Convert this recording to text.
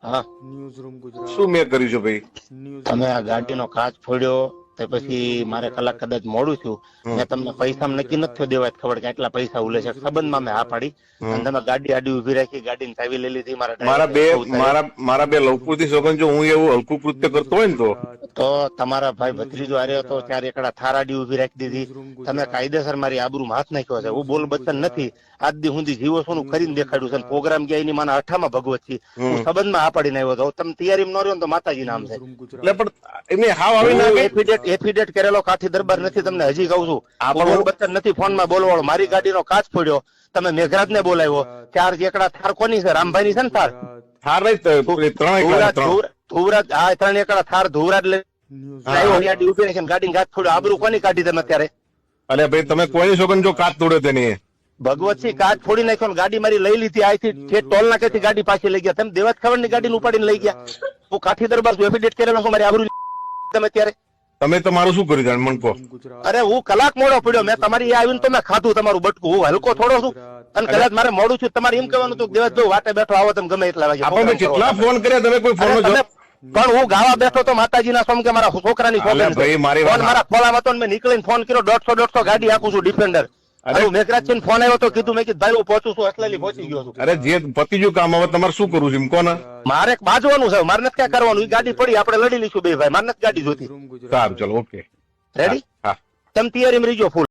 હા, શું મેં કર્યું છે ભાઈ? તમે આ ગાડીનો કાચ ફોડ્યો તે પછી મારે કલાક કદાચ મોડું છું. મેં તમને પૈસા નક્કી નથી દેવા ખબર કે આટલા પૈસા ઉલે છે. સંબંધમાં મેં હા પાડી અને તમે ગાડી આડી ઉભી રાખી, ગાડીની ચાવી લઈ લીધી. મારા બે લવકૃતિ સંબંધ જો હું એવું હલકું કૃત્ય કરતો હોય ને તો તમારા ભાઈ ભત્રીજો હારે હતો ત્યારે એકડા થારાડી ઉભી રાખી દીધી. તમે કાયદેસર મારી આબરૂમાં હાથ નાખ્યો છે. હું બોલ બચન નથી. આજ દી સુધી જીવો છું કરીને દેખાડ્યું છે. પ્રોગ્રામ ગયા એની માના અઠામાં ભગવત છે. હું સંબંધમાં આ પાડીને આવ્યો હતો. તમે તૈયારી ન રહ્યો ને તો માતાજી નામ છે. એટલે પણ એમને હાવ આવી ના એફિડેટ કરેલો કાઠી દરબાર નથી. તમને હજી કહું છું. બોલ બચન નથી ફોનમાં બોલવાળો. મારી ગાડીનો કાચ ફોડ્યો. તમે મેઘરાજ ને બોલાવ્યો. ચાર એકડા થાર કોની છે? રામભાઈ ની છે ને થાર? થાર નહીં, ધુવરાજ. હા, 3 એકડા થાર ધુવરાજ ગાડી ગાત થોડું આબરૂ કોની કાઢી તમે અત્યારે? અરે ભાઈ તમે કોઈની સોગન જો કાચ તોડ્યો તેની ભગવતસિંહ કાચ ફોડી નાખ્યો. ગાડી મારી લઈ લીધી. અહીંથી ટોલ નાકેથી ગાડી પાછી લઈ ગયા. તમે દેવાજ ખબર ની ગાડી ઉપાડીને લઈ ગયા. હું કાઠી દરબાર છું. એફિડેટ કરેલો છું. મારી આબરૂ તમે અત્યારે તમે તમારું શું કર્યું જાણ મન કહો? અરે હું કલાક મોડો પડ્યો. મેં તમારી આવીને તો મેં ખાધું તમારું બટકું. હું હલકો થોડો છું અને કદાચ મારે મોડું છું. તમારે એમ કહેવાનું હતું દેવાજ જો વાટે બેઠો આવો તમે ગમે એટલા વાગે. આપણે કેટલા ફોન કર્યા, તમે કોઈ ફોન પણ હું ગાવા બેઠો તો માતાજીના સોમ કે મારા છોકરાની મારા ખોલામાં તો મેં નીકળીને ફોન કર્યો. 150 ગાડી આપું છું ડિફેન્ડર. મેઘરાજ છે ફોન આવ્યો તો કીધું મેં કીધું ભાઈ હું પહોંચું છું. અસલેલી પહોંચી ગયો છું. અરે જે પતિજુ કામ હવે તમારે શું કરવું છે એમ કોને? મારે બાજવાનું છે. મારે નથી ક્યાં કરવાનું. ગાડી પડી આપણે લડી લઈશું બે ભાઈ. મારે નથી ગાડી જોતી. સારું ચલો ઓકે રેડી? હા તમે તૈયારી રહીજો ફૂલ.